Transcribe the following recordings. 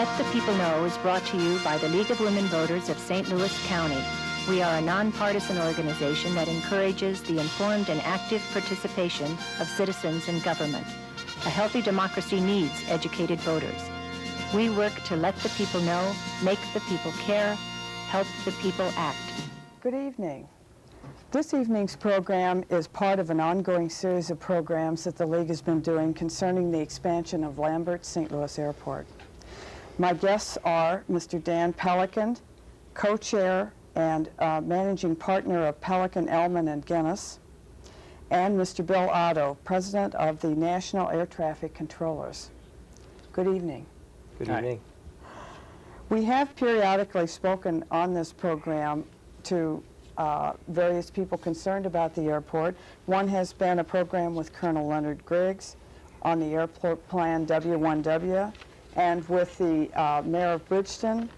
Let the People Know is brought to you by the League of Women Voters of St. Louis County. We are a nonpartisan organization that encourages the informed and active participation of citizens in government. A healthy democracy needs educated voters. We work to let the people know, make the people care, help the people act. Good evening. This evening's program is part of an ongoing series of programs that the League has been doing concerning the expansion of Lambert St. Louis Airport. My guests are Mr. Dan Pelikan, co-chair and managing partner of Pelikan, Elaine, and Guinness, and Mr. Bill Otto, president of the National Air Traffic Controllers. Good evening. Good evening. We have periodically spoken on this program to various people concerned about the airport. One has been a program with Colonel Leonard Griggs on the airport plan W1W, and with the Mayor of Bridgeton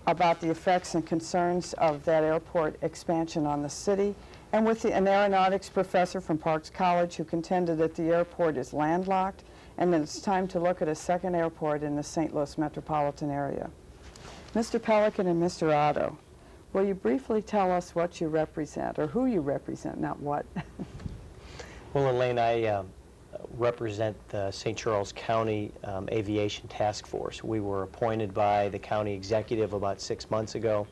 about the effects and concerns of that airport expansion on the city, and with an aeronautics professor from Parks College who contended that the airport is landlocked and that it's time to look at a second airport in the St. Louis metropolitan area. Mr. Pelikan and Mr. Otto, will you briefly tell us what you represent, or who you represent, not what? Well, Elaine, I represent the St. Charles County Aviation Task Force. We were appointed by the county executive about 6 months ago,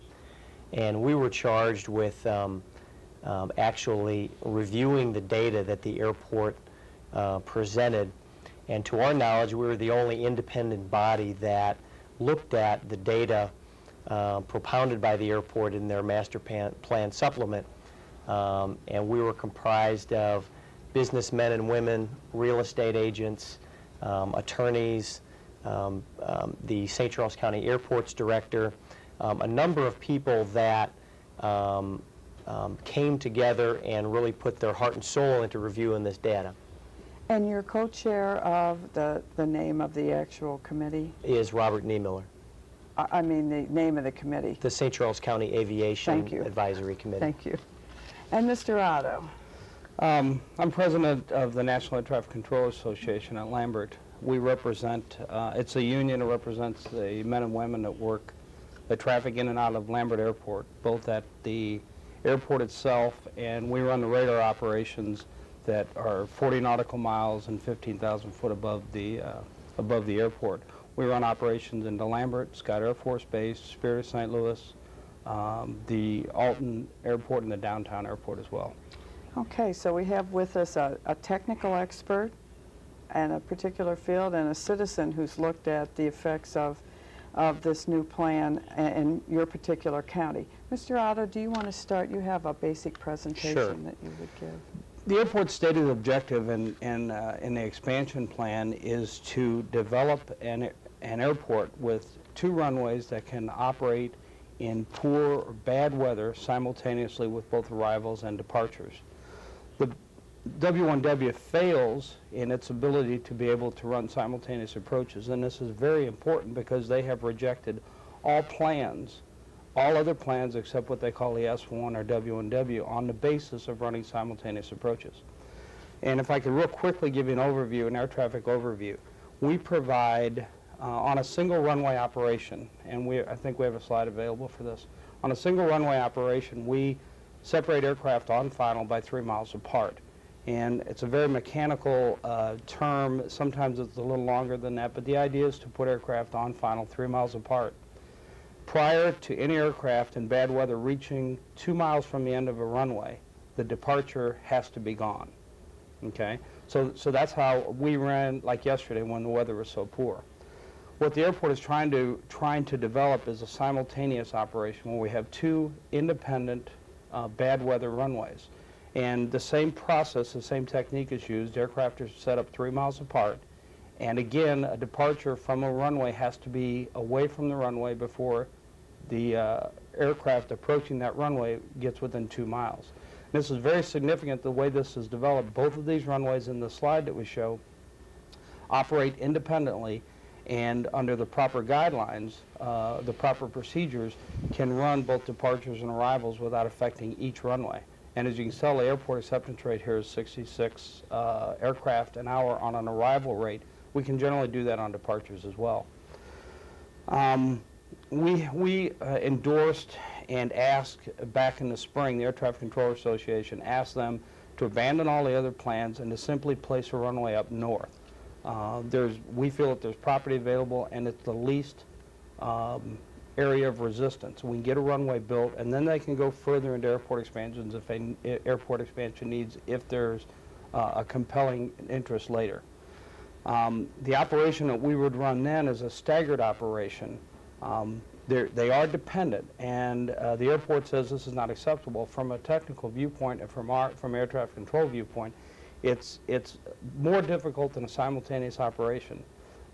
and we were charged with actually reviewing the data that the airport presented. And to our knowledge, we were the only independent body that looked at the data propounded by the airport in their master plan supplement. And we were comprised of businessmen and women, real estate agents, attorneys, the St. Charles County Airports Director, a number of people that came together and really put their heart and soul into reviewing this data. And you're co-chair of the name of the actual committee? Is Robert Niemiller. I mean the name of the committee. The St. Charles County Aviation Advisory Committee. Thank you. And Mr. Otto? I'm president of the National Air Traffic Control Association at Lambert. We represent, it's a union that represents the men and women that work the traffic in and out of Lambert Airport, both at the airport itself, and we run the radar operations that are 40 nautical miles and 15,000 foot above the airport. We run operations into Lambert, Scott Air Force Base, Spirit of St. Louis, the Alton Airport, and the downtown airport as well. Okay, so we have with us a technical expert in a particular field and a citizen who's looked at the effects of this new plan in your particular county. Mr. Otto, do you want to start? You have a basic presentation that you would give. The airport's stated objective in the expansion plan is to develop an airport with 2 runways that can operate in poor or bad weather simultaneously with both arrivals and departures. The W1W fails in its ability to be able to run simultaneous approaches, and this is very important because they have rejected all plans, all other plans except what they call the S1 or W1W, on the basis of running simultaneous approaches. And if I could real quickly give you an overview, an air traffic overview, we provide on a single runway operation, and I think we have a slide available for this. On a single runway operation, we separate aircraft on final by 3 miles apart. And it's a very mechanical term. Sometimes it's a little longer than that, but the idea is to put aircraft on final 3 miles apart. Prior to any aircraft in bad weather reaching 2 miles from the end of a runway, the departure has to be gone. Okay? So that's how we ran, like yesterday when the weather was so poor. What the airport is trying to develop is a simultaneous operation where we have 2 independent bad weather runways. And the same process, the same technique is used. Aircraft are set up 3 miles apart. And again, a departure from a runway has to be away from the runway before the aircraft approaching that runway gets within 2 miles. And this is very significant the way this is developed. Both of these runways in the slide that we show operate independently, and under the proper guidelines, the proper procedures, can run both departures and arrivals without affecting each runway. And as you can tell, the airport acceptance rate here is 66 aircraft an hour on an arrival rate. We can generally do that on departures as well. We endorsed and asked back in the spring, the Air Traffic Control Association asked them to abandon all the other plans and to simply place a runway up north. We feel that there's property available and it's the least area of resistance. We can get a runway built and then they can go further into airport expansions if airport expansion needs, if there's a compelling interest later. The operation that we would run then is a staggered operation. They are dependent, and the airport says this is not acceptable. From a technical viewpoint and from air traffic control viewpoint, it's more difficult than a simultaneous operation,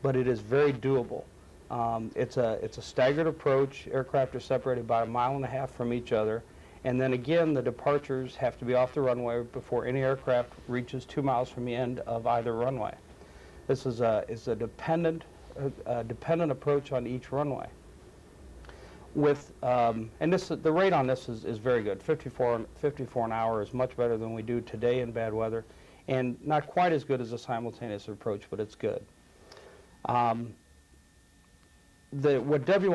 but it is very doable. It's a staggered approach. Aircraft are separated by 1.5 miles from each other, and then again the departures have to be off the runway before any aircraft reaches 2 miles from the end of either runway. This is a dependent approach on each runway. With and the rate on this is very good. 54 an hour is much better than we do today in bad weather, and not quite as good as a simultaneous approach, but it's good. The problem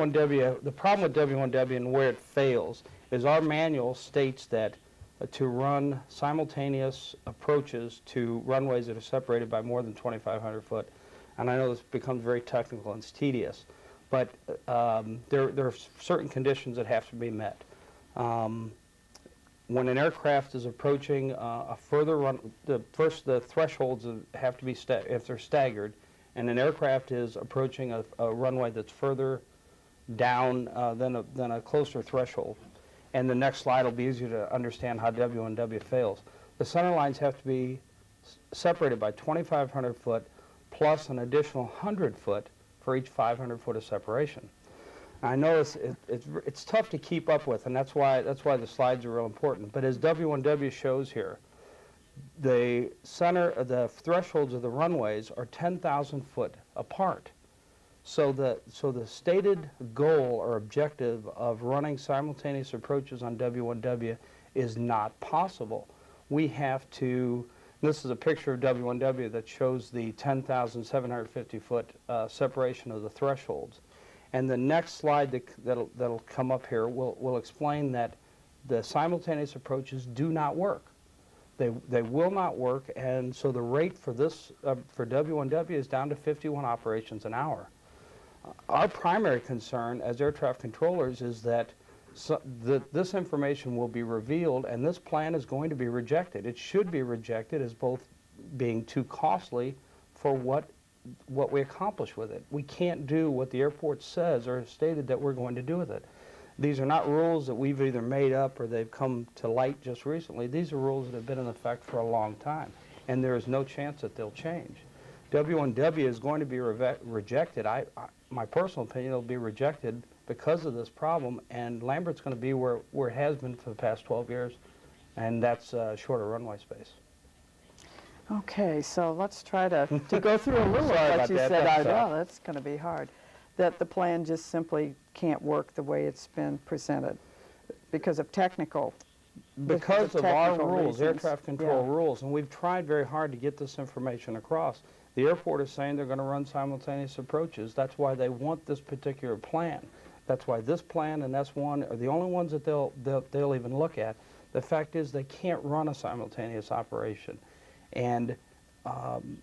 with W1W and where it fails is our manual states that to run simultaneous approaches to runways that are separated by more than 2,500 foot, and I know this becomes very technical and it's tedious, but there are certain conditions that have to be met. When an aircraft is approaching a further run, the thresholds have to be, if they're staggered, and an aircraft is approaching a runway that's further down than a closer threshold. And the next slide will be easier to understand how W1W fails. The center lines have to be separated by 2,500 foot plus an additional 100 foot for each 500 foot of separation. I know it's tough to keep up with, and that's why the slides are real important. But as W1W shows here, the thresholds of the runways are 10,000 foot apart. So the stated goal or objective of running simultaneous approaches on W1W is not possible. We have to, this is a picture of W1W that shows the 10,750 foot separation of the thresholds. And the next slide that'll come up here will explain that the simultaneous approaches do not work. They will not work, and so the rate for this for W1W is down to 51 operations an hour. Our primary concern as air traffic controllers is that this information will be revealed and this plan is going to be rejected. It should be rejected as both being too costly for what we accomplish with it. We can't do what the airport says or has stated that we're going to do with it. These are not rules that we've either made up or they've come to light just recently. These are rules that have been in effect for a long time, and there is no chance that they'll change. W1W is going to be rejected. My personal opinion, it'll be rejected because of this problem, and Lambert's going to be where it has been for the past 12 years, and that's shorter runway space. Okay, so let's try to go through a little of what you said. I know that's going to be hard. That the plan just simply can't work the way it's been presented because of technical. Because of our rules, reasons. air traffic control rules, and we've tried very hard to get this information across. The airport is saying they're going to run simultaneous approaches. That's why they want this particular plan. That's why this plan and S1 are the only ones that they'll even look at. The fact is they can't run a simultaneous operation. And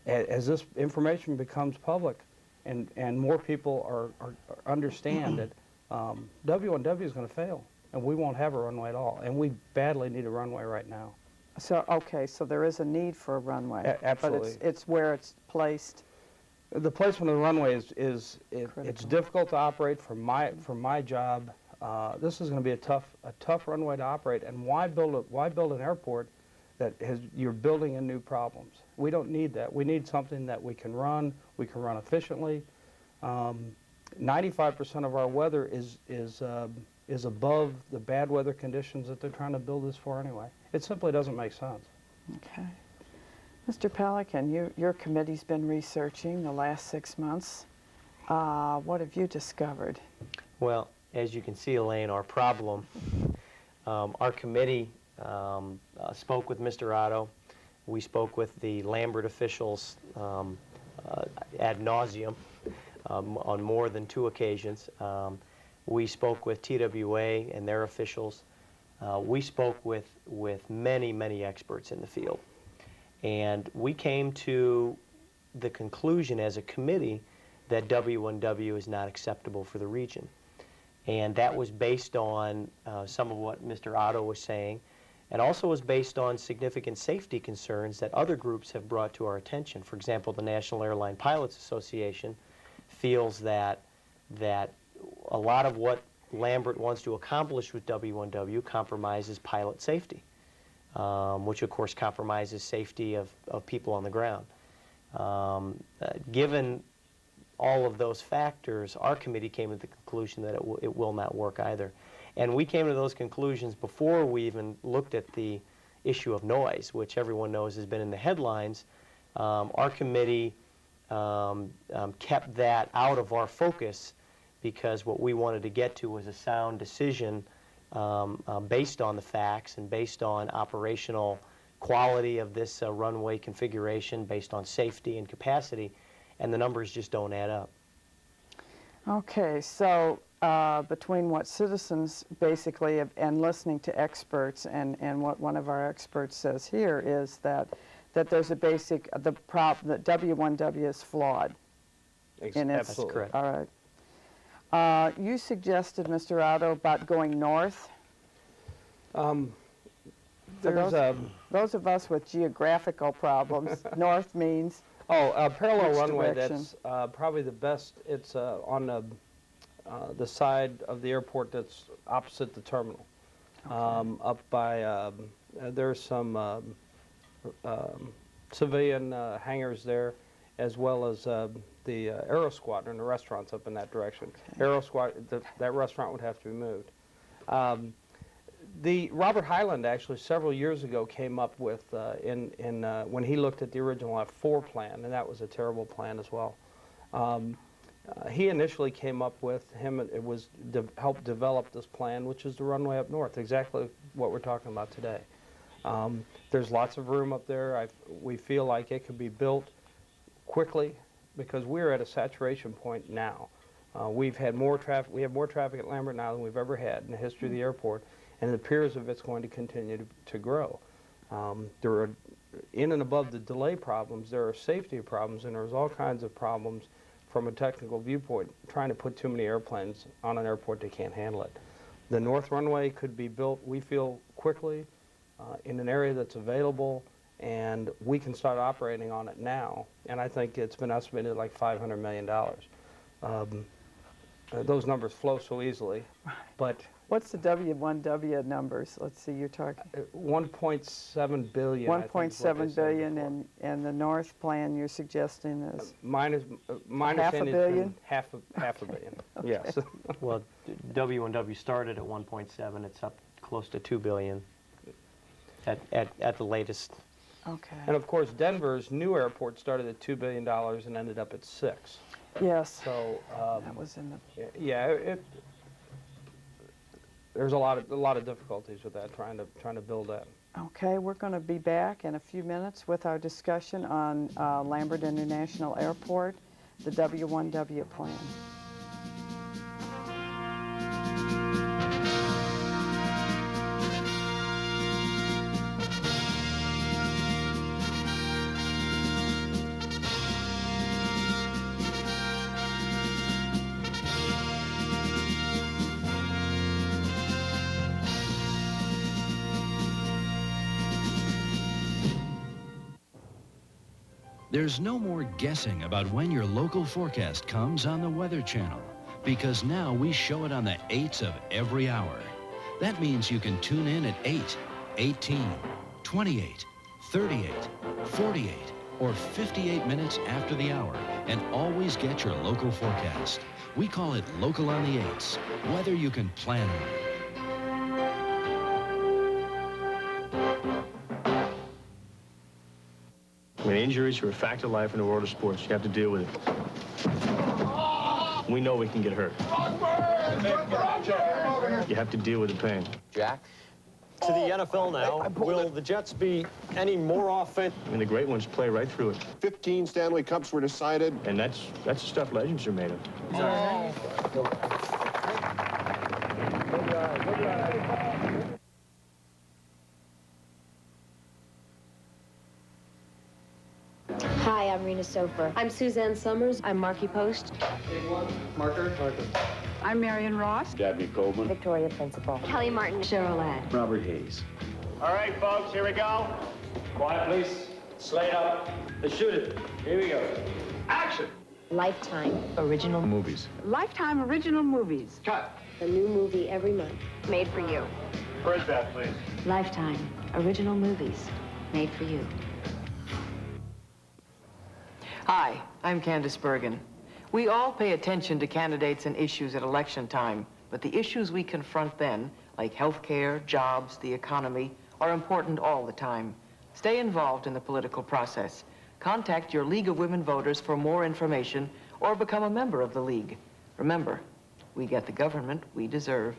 as this information becomes public and more people understand that W1W is going to fail and we won't have a runway at all. And we badly need a runway right now. So, okay, so there is a need for a runway. Absolutely. But it's where it's placed. The placement of the runway is it's difficult to operate for my job. This is going to be a tough runway to operate. And why build an airport that you're building in new problems? We don't need that. We need something that we can run efficiently. 95% of our weather is above the bad weather conditions that they're trying to build this for anyway. It simply doesn't make sense. Okay. Mr. Pelikan, your committee's been researching the last 6 months. What have you discovered? Well, as you can see, Elaine, our problem, our committee spoke with Mr. Otto. We spoke with the Lambert officials ad nauseum. on more than 2 occasions. We spoke with TWA and their officials. We spoke with many, many experts in the field. And we came to the conclusion as a committee that W1W is not acceptable for the region. And that was based on some of what Mr. Otto was saying, and also was based on significant safety concerns that other groups have brought to our attention. For example, the National Airline Pilots Association feels that a lot of what Lambert wants to accomplish with W1W compromises pilot safety, which of course compromises safety of people on the ground. Given all of those factors, our committee came to the conclusion that it will not work either. And we came to those conclusions before we even looked at the issue of noise, which everyone knows has been in the headlines. Our committee kept that out of our focus because what we wanted to get to was a sound decision based on the facts and based on operational quality of this runway configuration, based on safety and capacity, and the numbers just don't add up. Okay, so between what citizens basically have, and listening to experts, and what one of our experts says here is that there's a basic, the problem that W1W is flawed. Absolutely. That's correct. All right. You suggested, Mr. Otto, about going north. Those of us with geographical problems, north means parallel which runway, direction? that's probably the best. It's on the side of the airport that's opposite the terminal. Okay. Up by, there's some civilian hangars there, as well as the Aero Squadron, the restaurants up in that direction. Okay. Aero Squadron, that restaurant would have to be moved. The Robert Hyland actually several years ago came up with when he looked at the original F4 plan, and that was a terrible plan as well. He initially came up with helped develop this plan, which is the runway up north, exactly what we're talking about today. There's lots of room up there. We feel like it could be built quickly because we're at a saturation point now. We've had more traffic. We have more traffic at Lambert now than we've ever had in the history of the airport, and it appears that it's going to continue to grow. There are, in and above the delay problems, there are safety problems, and there's all kinds of problems from a technical viewpoint, trying to put too many airplanes on an airport that can't handle it. The north runway could be built, we feel, quickly in an area that's available, and we can start operating on it now. And I think it's been estimated like $500 million. Those numbers flow so easily, but What's the W1W numbers? Let's see, you're talking 1.7 billion. 1.7 billion, and the north plan you're suggesting is minus half a billion? Half a billion. Okay. Yes. Well, W1W started at 1.7. It's up close to 2 billion at the latest. Okay. And of course, Denver's new airport started at $2 billion and ended up at 6. Yes. So that was in the. yeah, there's a lot of difficulties with that, trying to build that. Okay, we're going to be back in a few minutes with our discussion on Lambert International Airport, the W1W plan. There's no more guessing about when your local forecast comes on the Weather Channel, because now we show it on the 8s of every hour. That means you can tune in at 8, 18, 28, 38, 48, or 58 minutes after the hour and always get your local forecast. We call it Local on the 8s, weather you can plan on. When injuries are a fact of life in the world of sports, you have to deal with it. We know we can get hurt. You have to deal with the pain. Jack, To the NFL now. Will the Jets be any more offensive? I mean, the great ones play right through it. 15 Stanley Cups were decided. And that's the stuff legends are made of. Hi, I'm Rena Sofer. I'm Suzanne Summers. I'm Marky Post. Marker. I'm Marion Ross. Dabney Coleman. Victoria Principal. Kelly Martin. Cheryl Ladd. Robert Hayes. All right, folks, here we go. Quiet, please. Slate up. Let's shoot it. Here we go. Action! Lifetime original Movies. Lifetime original movies. Cut. A new movie every month. Made for you. Where's that, please? Lifetime original movies made for you. Hi, I'm Candace Bergen. We all pay attention to candidates and issues at election time, but the issues we confront then, like health care, jobs, the economy, are important all the time. Stay involved in the political process. Contact your League of Women Voters for more information or become a member of the League. Remember, we get the government we deserve.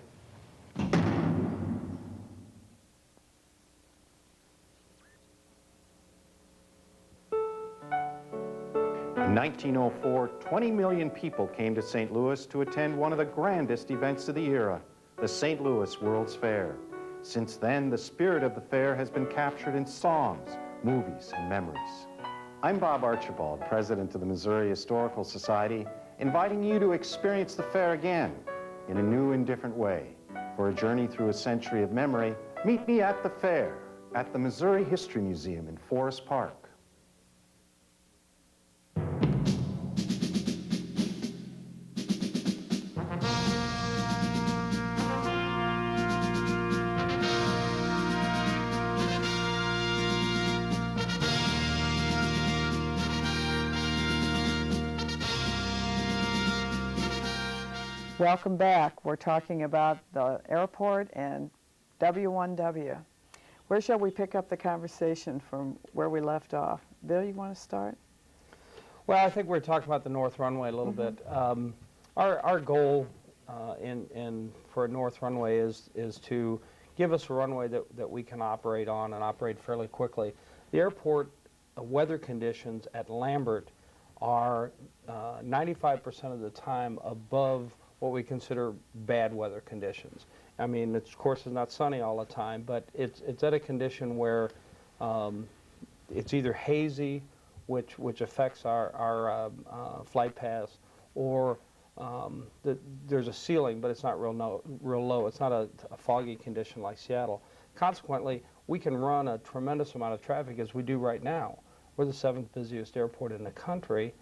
In 1904, 20 million people came to St. Louis to attend one of the grandest events of the era, the St. Louis World's Fair. Since then, the spirit of the fair has been captured in songs, movies, and memories. I'm Bob Archibald, president of the Missouri Historical Society, inviting you to experience the fair again in a new and different way. For a journey through a century of memory, meet me at the fair at the Missouri History Museum in Forest Park. Welcome back. We're talking about the airport and W1W. Where shall we pick up the conversation from where we left off? Bill, you want to start? Well, I think we're talking about the north runway a little bit. Our goal for a north runway is to give us a runway that we can operate on and operate fairly quickly. The airport weather conditions at Lambert are 95% of the time above what we consider bad weather conditions. I mean, of course, it's not sunny all the time, but it's at a condition where it's either hazy, which affects our flight paths, or there's a ceiling, but it's not real low. It's not a foggy condition like Seattle. Consequently, we can run a tremendous amount of traffic as we do right now. We're the 7th busiest airport in the country.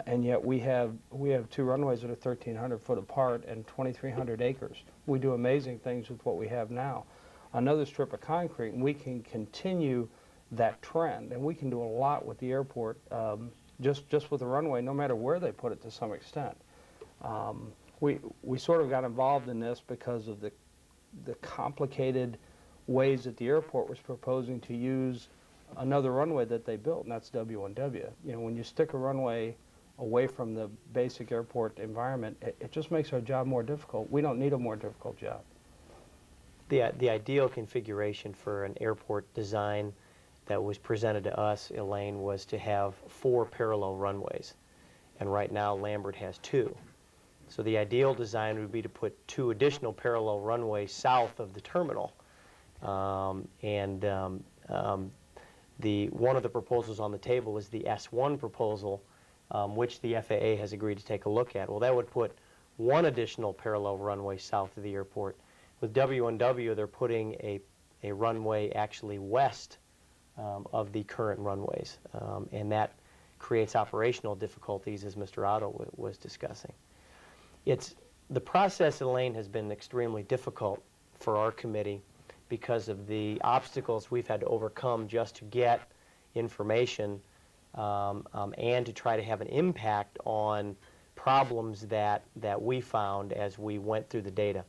And yet we have 2 runways that are 1,300 foot apart and 2,300 acres. We do amazing things with what we have now. Another strip of concrete, and we can continue that trend, and we can do a lot with the airport just with the runway, no matter where they put it to some extent. We sort of got involved in this because of the complicated ways that the airport was proposing to use another runway that they built, and that's W1W. You know, when you stick a runway away from the basic airport environment, it just makes our job more difficult. We don't need a more difficult job. The ideal configuration for an airport design that was presented to us, Elaine, was to have 4 parallel runways. And right now, Lambert has 2. So the ideal design would be to put 2 additional parallel runways south of the terminal. One of the proposals on the table is the S1 proposal, which the FAA has agreed to take a look at. Well, that would put 1 additional parallel runway south of the airport. With W1W, they're putting a runway actually west of the current runways, and that creates operational difficulties, as Mr. Otto was discussing. The process, Elaine, has been extremely difficult for our committee because of the obstacles we've had to overcome just to get information and to try to have an impact on problems that we found as we went through the data.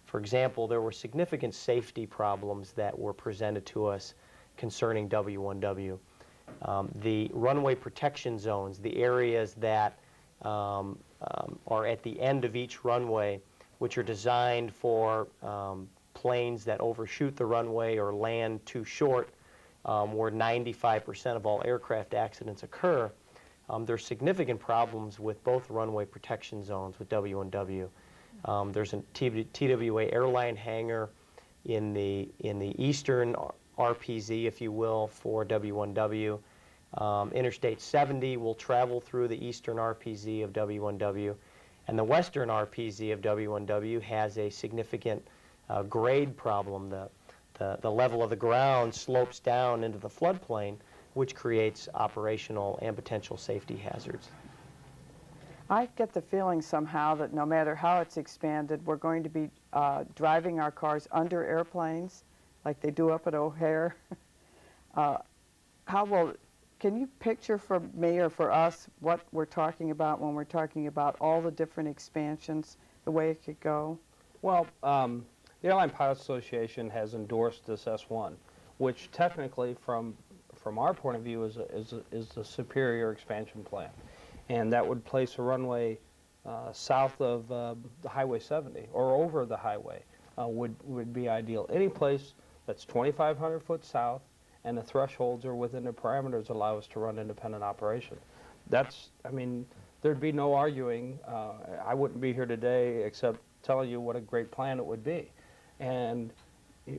For example, there were significant safety problems that were presented to us concerning W1W. The runway protection zones, the areas that are at the end of each runway, which are designed for planes that overshoot the runway or land too short, where 95% of all aircraft accidents occur. There's significant problems with both runway protection zones with W1W. There's a TWA airline hangar in the eastern RPZ, if you will, for W1W. Interstate 70 will travel through the eastern RPZ of W1W, and the western RPZ of W1W has a significant grade problem. The level of the ground slopes down into the floodplain, which creates operational and potential safety hazards. I get the feeling somehow that no matter how it's expanded, we're going to be driving our cars under airplanes like they do up at O'Hare. Can you picture for me or for us what we're talking about when we're talking about all the different expansions, the way it could go? Well, the Airline Pilots Association has endorsed this S1, which technically, from our point of view, is the superior expansion plan. And that would place a runway south of the Highway 70 or over the highway would be ideal. Any place that's 2,500 foot south and the thresholds are within the parameters allow us to run independent operation. That's, I mean, there'd be no arguing. I wouldn't be here today except telling you what a great plan it would be. And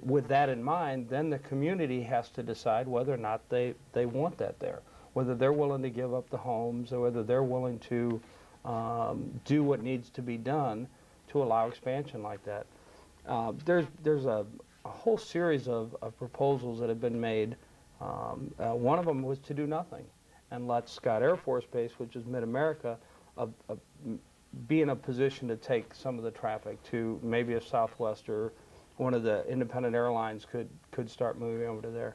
with that in mind, then the community has to decide whether or not they want that there, whether they're willing to give up the homes or whether they're willing to do what needs to be done to allow expansion like that. There's a whole series of proposals that have been made. One of them was to do nothing and let Scott Air Force Base, which is mid-America, be in a position to take some of the traffic to maybe a Southwest or one of the independent airlines could start moving over to there.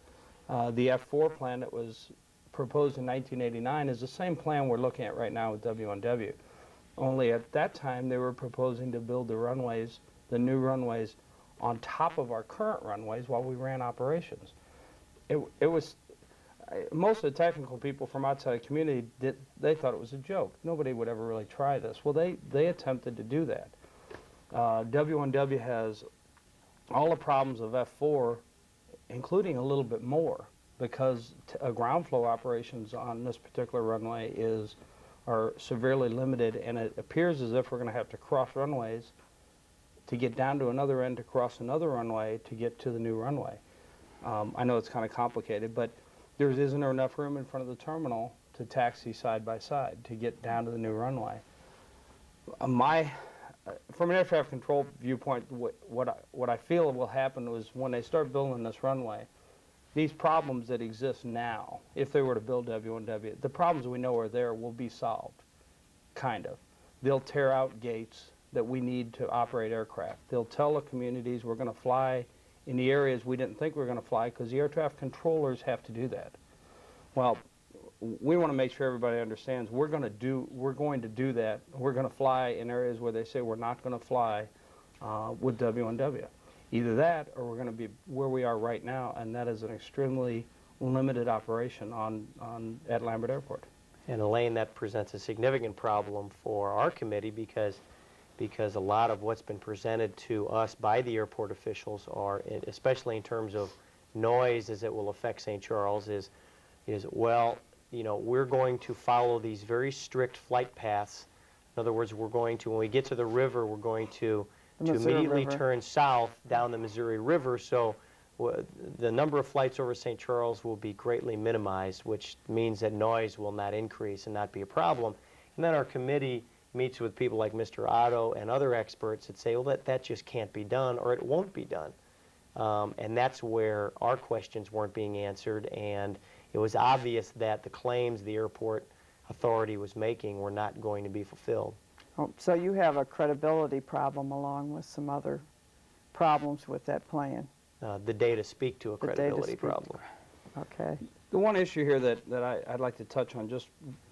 The F4 plan that was proposed in 1989 is the same plan we're looking at right now with W1W. Only at that time they were proposing to build the runways, the new runways, on top of our current runways while we ran operations. It was, most of the technical people from outside the community, they thought it was a joke. Nobody would ever really try this. Well, they attempted to do that. W1W has all the problems of F4, including a little bit more, because ground flow operations on this particular runway are severely limited, and it appears as if we're going to have to cross runways to get down to another end to cross another runway to get to the new runway. I know it's kind of complicated, but isn't there enough room in front of the terminal to taxi side by side to get down to the new runway? From an air traffic control viewpoint, what I feel will happen is when they start building this runway, these problems that exist now, if they were to build W1W, the problems we know are there will be solved, kind of. They'll tear out gates that we need to operate aircraft. They'll tell the communities we're going to fly in the areas we didn't think we were going to fly because the air traffic controllers have to do that. Well, we want to make sure everybody understands we're going to do that. We're going to fly in areas where they say we're not going to fly with W1W. Either that or we're going to be where we are right now, and that is an extremely limited operation at Lambert Airport. And Elaine, that presents a significant problem for our committee because a lot of what's been presented to us by the airport officials are, especially in terms of noise as it will affect St. Charles, is well, you know, we're going to follow these very strict flight paths. In other words, when we get to the river, we're going to immediately turn south down the Missouri River, so the number of flights over St. Charles will be greatly minimized, which means that noise will not increase and not be a problem. And then our committee meets with people like Mr. Otto and other experts that say, well, that just can't be done or it won't be done. And that's where our questions weren't being answered, and it was obvious that the claims the airport authority was making were not going to be fulfilled. Oh, so you have a credibility problem along with some other problems with that plan. The data speak to a credibility problem. Okay. The one issue here that I'd like to touch on just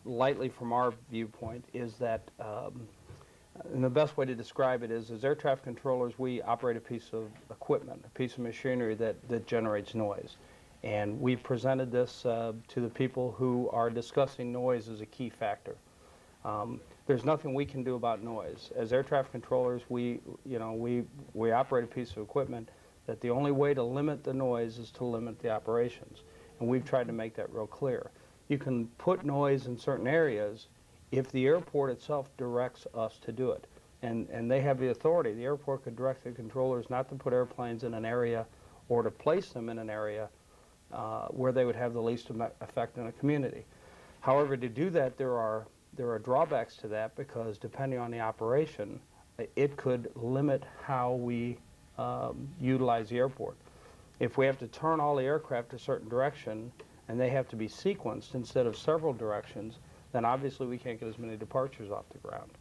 lightly from our viewpoint is that, and the best way to describe it is, as air traffic controllers, we operate a piece of equipment, a piece of machinery that generates noise. And we've presented this to the people who are discussing noise as a key factor. There's nothing we can do about noise. As air traffic controllers, we operate a piece of equipment that the only way to limit the noise is to limit the operations. And we've tried to make that real clear. You can put noise in certain areas if the airport itself directs us to do it. And they have the authority. The airport could direct the controllers not to put airplanes in an area or to place them in an area where they would have the least effect in a community. However, to do that, there are drawbacks to that, because depending on the operation, it could limit how we utilize the airport. If we have to turn all the aircraft a certain direction and they have to be sequenced instead of several directions, then obviously we can't get as many departures off the ground.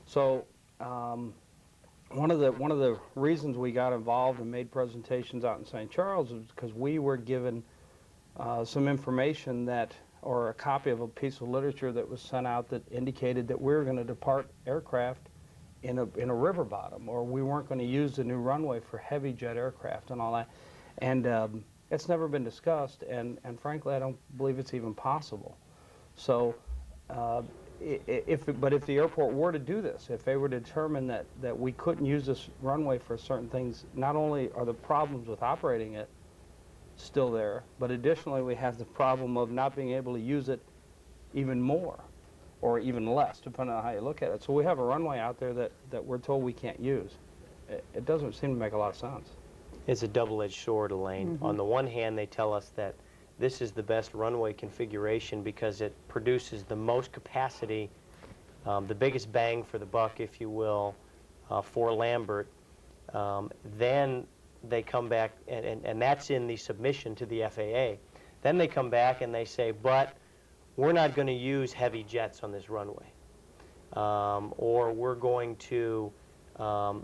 So one of the reasons we got involved and made presentations out in St. Charles is because we were given some information that, or a copy of a piece of literature that was sent out that indicated that we were going to depart aircraft in a river bottom, or we weren't going to use the new runway for heavy jet aircraft and all that. And it's never been discussed, and frankly, I don't believe it's even possible. So but if the airport were to do this, if they were to determine that we couldn't use this runway for certain things, not only are the problems with operating it still there, but additionally we have the problem of not being able to use it even more or even less, depending on how you look at it. So we have a runway out there that we're told we can't use. It doesn't seem to make a lot of sense. It's a double-edged sword, Elaine. On the one hand, they tell us that this is the best runway configuration because it produces the most capacity, the biggest bang for the buck, if you will, for Lambert. Then they come back, and that's in the submission to the FAA. Then they come back and they say, but we're not going to use heavy jets on this runway, or we're going to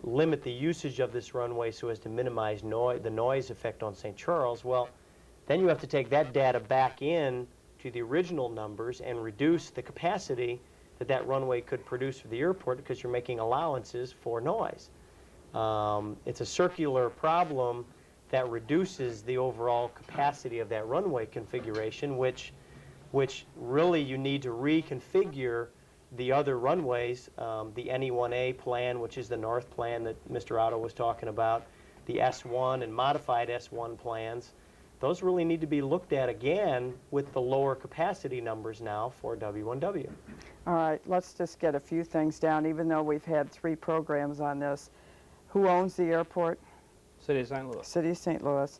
limit the usage of this runway so as to minimize the noise effect on St. Charles. Well, then you have to take that data back in to the original numbers and reduce the capacity that that runway could produce for the airport, because you're making allowances for noise. It's a circular problem that reduces the overall capacity of that runway configuration, which really you need to reconfigure the other runways, the NE1A plan, which is the north plan that Mr. Otto was talking about, the S1 and modified S1 plans. Those really need to be looked at again with the lower capacity numbers now for W1W. All right, let's just get a few things down, even though we've had 3 programs on this. Who owns the airport? City of St. Louis. City of St. Louis.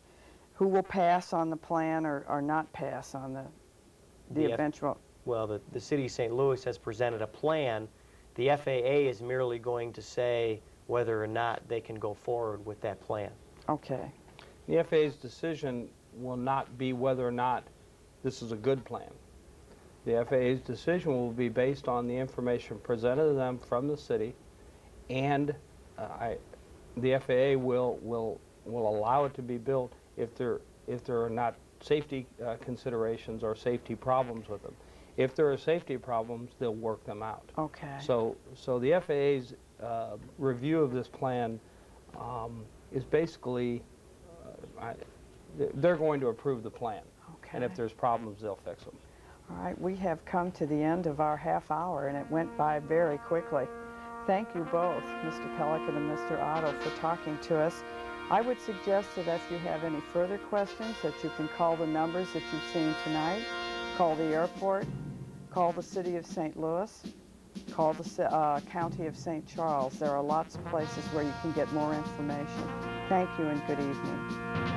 Who will pass on the plan or not pass on the eventual? Well, the City of St. Louis has presented a plan. The FAA is merely going to say whether or not they can go forward with that plan. Okay. The FAA's decision will not be whether or not this is a good plan. The FAA's decision will be based on the information presented to them from the city, and the FAA will allow it to be built if there are not safety considerations or safety problems with them. If there are safety problems, they'll work them out. Okay. So the FAA's review of this plan is basically they're going to approve the plan. Okay. And if there's problems, they'll fix them. All right, we have come to the end of our half hour, and it went by very quickly. Thank you both, Mr. Pelikan and Mr. Otto, for talking to us. I would suggest that if you have any further questions, that you can call the numbers that you've seen tonight, call the airport, call the City of St. Louis, call the County of St. Charles. There are lots of places where you can get more information. Thank you and good evening.